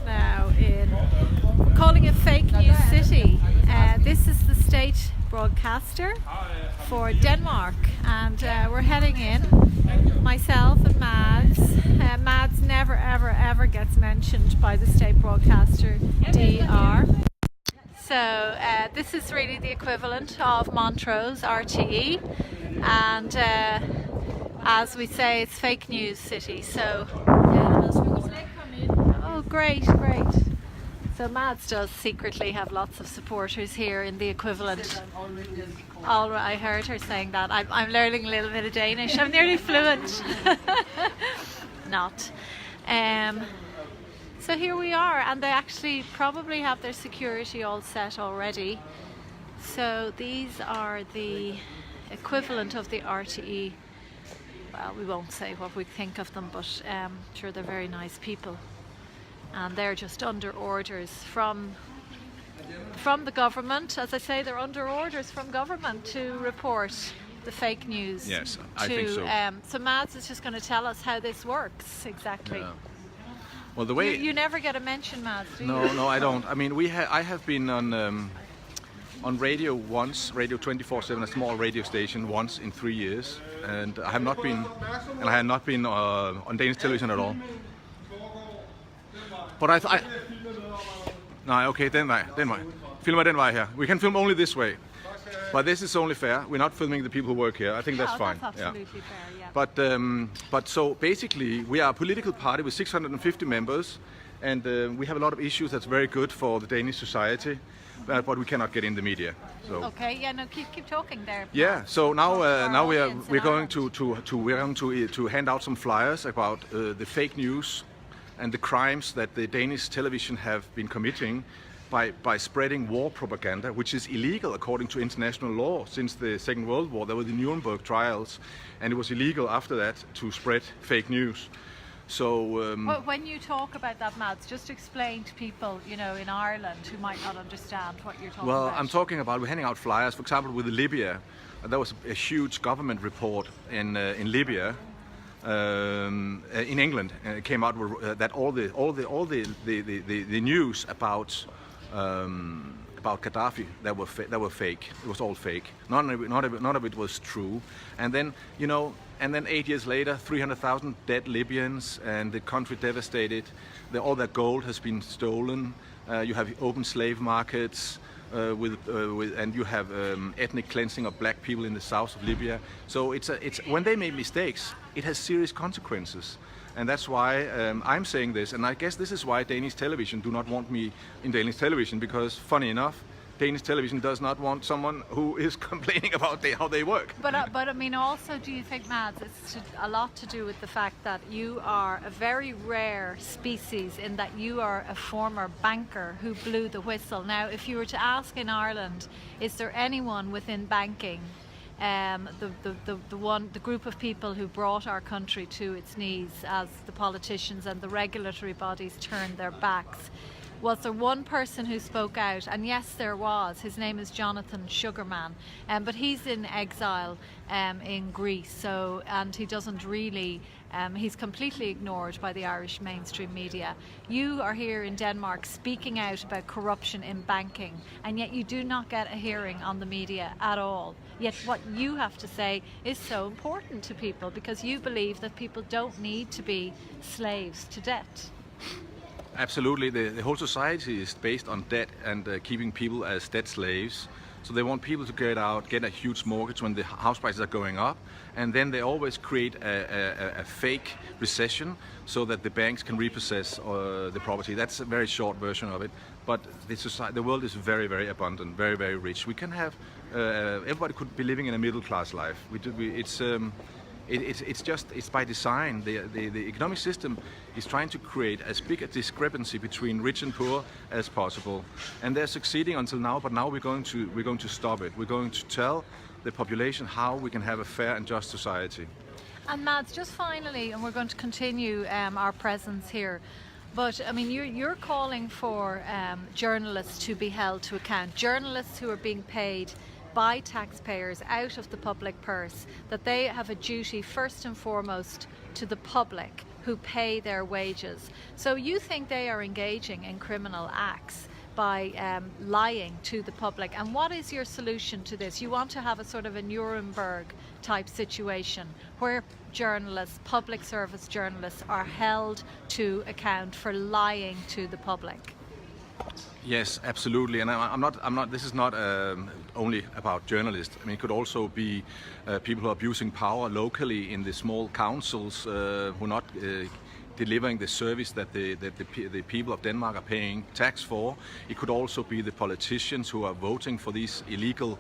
now we're calling it Fake News City. This is the state broadcaster for Denmark, and we're heading in, myself and Mads. Mads never ever gets mentioned by the state broadcaster, DR. So this is really the equivalent of Montrose RTE, and as we say, it's Fake News City. So oh, great. So Mads does secretly have lots of supporters here in the equivalent. All right, I heard her saying that. I'm learning a little bit of Danish. I'm nearly fluent. Not. So here we are, and they actually probably have their security all set already. So these are the equivalent of the RTE. Well, we won't say what we think of them, but sure, they're very nice people. And they're just under orders from the government. As I say, they're under orders from government to report the fake news. Yes, I think so. So Mads is just going to tell us how this works exactly. Yeah. Well, the way you never get a mention, Mads, do you? No, I don't. I mean, I have been on radio once, Radio 24/7, a small radio station, once in 3 years, and I have not been on Danish television at all. But nej, okay, den vej. Filmer den vej her. We can film only this way. But this is only fair. We're not filming the people who work here. I think that's fine. That's absolutely fair, yeah. But so basically, we are a political party with 650 members, and we have a lot of issues that's very good for the Danish society, but we cannot get in the media. So. Okay, yeah, no, keep talking there. Yeah, so now we're going to hand out some flyers about the fake news and the crimes that the Danish television have been committing by spreading war propaganda, which is illegal according to international law. Since the Second World War, there were the Nuremberg trials, and it was illegal after that to spread fake news. So well, when you talk about that, Mads, just explain to people, in Ireland who might not understand what you're talking about. Well, I'm talking about, we're handing out flyers, for example, with Libya. There was a huge government report in Libya. In England, it came out that all the news about Gaddafi that were fake. It was all fake. None of it was true. And then 8 years later, 300,000 dead Libyans, and the country devastated. All their gold has been stolen. You have open slave markets. And you have ethnic cleansing of black people in the south of Libya. So it's when they make mistakes, it has serious consequences, and that's why I'm saying this. And I guess this is why Danish television do not want me in Danish television, because funny enough, Danish television does not want someone who is complaining about how they work. But I mean, also, do you think, Mads, it's a lot to do with the fact that you are a very rare species in that you are a former banker who blew the whistle. Now, if you were to ask in Ireland, is there anyone within banking, the group of people who brought our country to its knees as the politicians and the regulatory bodies turned their backs? Was there one person who spoke out? And yes, there was. His name is Jonathan Sugarman, but he's in exile in Greece. And he doesn't really. He's completely ignored by the Irish mainstream media. You are here in Denmark speaking out about corruption in banking, and yet you do not get a hearing on the media at all. Yet what you have to say is so important to people, because you believe that people don't need to be slaves to debt. Absolutely, the whole society is based on debt and keeping people as debt slaves. So they want people to get a huge mortgage when the house prices are going up, and then they always create a fake recession so that the banks can repossess the property. That's a very short version of it. But the world is very, very abundant, very, very rich. We can have everybody could be living in a middle class life. It's by design. The economic system is trying to create as big a discrepancy between rich and poor as possible, and they're succeeding until now. But now we're going to stop it. We're going to tell the population how we can have a fair and just society. And Mads, just finally, and we're going to continue our presence here. But I mean, you're calling for journalists to be held to account. Journalists who are being paid by taxpayers out of the public purse, that they have a duty first and foremost to the public who pay their wages. So you think they are engaging in criminal acts by lying to the public, and what is your solution to this? You want to have a sort of a Nuremberg type situation where journalists, public service journalists, are held to account for lying to the public. Yes, absolutely, and I'm not. This is not only about journalists. I mean, it could also be people who are abusing power locally in the small councils who are not delivering the service that the people of Denmark are paying tax for. It could also be the politicians who are voting for these illegal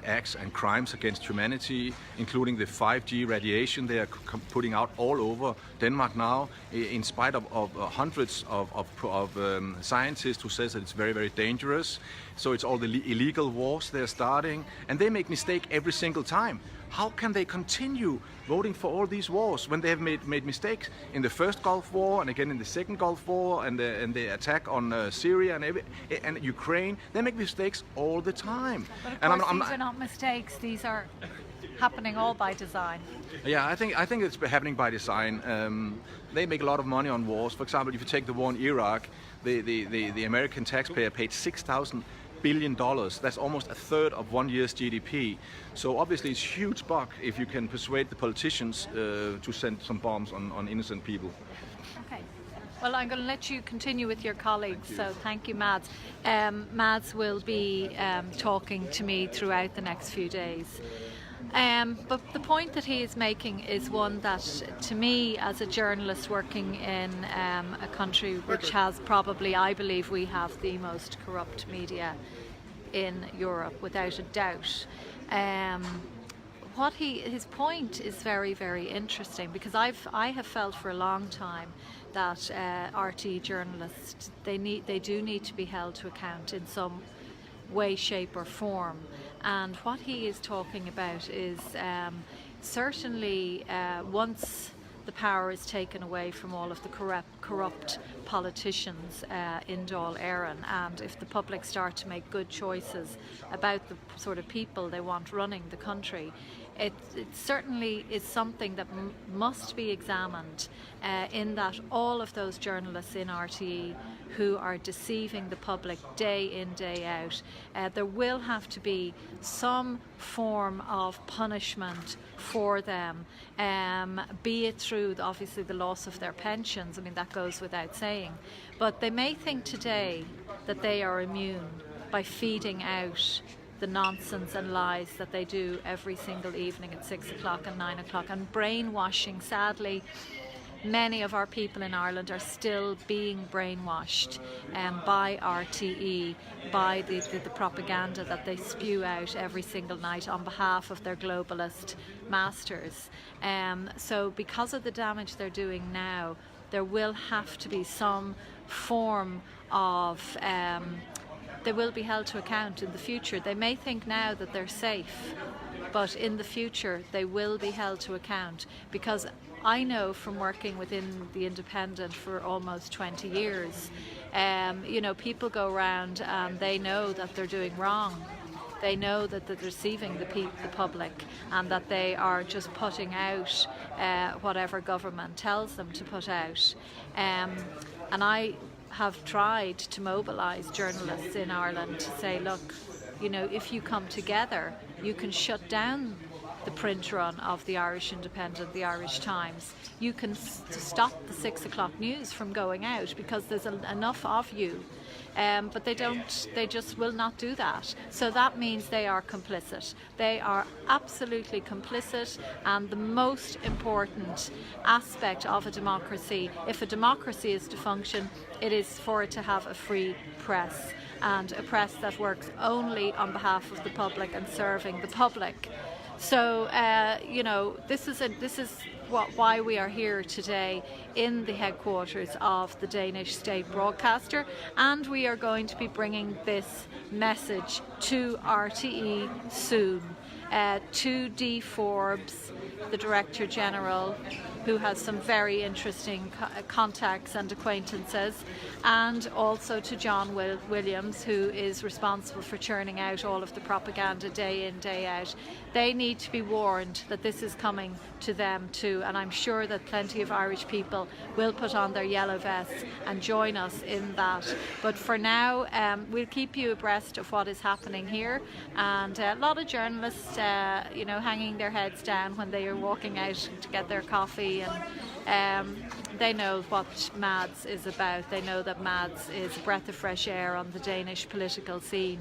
acts and crimes against humanity, including the 5G radiation they are putting out all over Denmark now, in spite of hundreds of scientists who says that it's very, very dangerous. So it's all the illegal wars they're starting, and they make mistake every single time. How can they continue voting for all these wars when they have made mistakes in the first Gulf War and again in the second Gulf War and the attack on Syria and Ukraine? They make mistakes all the time. But of course, these are not mistakes. These are happening all by design. Yeah, I think it's happening by design. They make a lot of money on wars. For example, if you take the war in Iraq, the American taxpayer paid $6,000 billion. That's almost a third of 1 year's GDP. So obviously it's huge buck if you can persuade the politicians to send some bombs on innocent people. Okay. Well, I'm going to let you continue with your colleagues, so thank you, Mads. Mads will be talking to me throughout the next few days. But the point that he is making is one that, to me, as a journalist working in a country which has probably, I believe we have the most corrupt media in Europe, without a doubt. His point is very, very interesting, because I have felt for a long time that RTE journalists, they do need to be held to account in some way, shape or form. And what he is talking about is certainly once the power is taken away from all of the corrupt politicians in Dáil Éireann, and if the public start to make good choices about the sort of people they want running the country, it certainly is something that must be examined, in that all of those journalists in RTE who are deceiving the public day in, day out, there will have to be some form of punishment for them, be it through obviously the loss of their pensions. I mean, that goes without saying, but they may think today that they are immune by feeding out the nonsense and lies that they do every single evening at 6 o'clock and 9 o'clock, and brainwashing. Sadly, many of our people in Ireland are still being brainwashed by RTE, by the propaganda that they spew out every single night on behalf of their globalist masters. So because of the damage they're doing now, there will have to be some form of they will be held to account in the future. They may think now that they're safe, but in the future they will be held to account, because I know from working within the Independent for almost 20 years, you know, people go around and they know that they're doing wrong. They know that they're deceiving the public, and that they are just putting out whatever government tells them to put out. And I have tried to mobilise journalists in Ireland to say, look, you know, if you come together, you can shut down the print run of the Irish Independent, the Irish Times. You can stop the 6 o'clock news from going out, because there's enough of you. But they just will not do that. So that means they are complicit. They are absolutely complicit, and the most important aspect of a democracy, if a democracy is to function, it is for it to have a free press, and a press that works only on behalf of the public and serving the public. So, you know, this is why we are here today in the headquarters of the Danish state broadcaster, and we are going to be bringing this message to RTE soon, to D. Forbes, the Director General, who has some very interesting contacts and acquaintances, and also to John Williams, who is responsible for churning out all of the propaganda day in, day out. They need to be warned that this is coming to them too, and I'm sure that plenty of Irish people will put on their yellow vests and join us in that. But for now, we'll keep you abreast of what is happening here, and a lot of journalists hanging their heads down when they are walking out to get their coffee, and they know what MADS is about. They know that MADS is a breath of fresh air on the Danish political scene,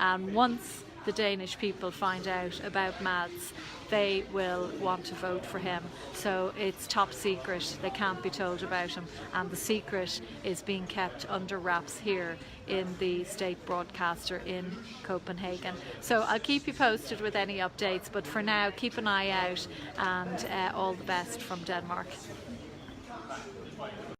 and once the Danish people find out about MADS, they will want to vote for him. So it's top secret. They can't be told about him, and the secret is being kept under wraps here in the state broadcaster in Copenhagen. So I'll keep you posted with any updates, but for now, keep an eye out, and all the best from Denmark.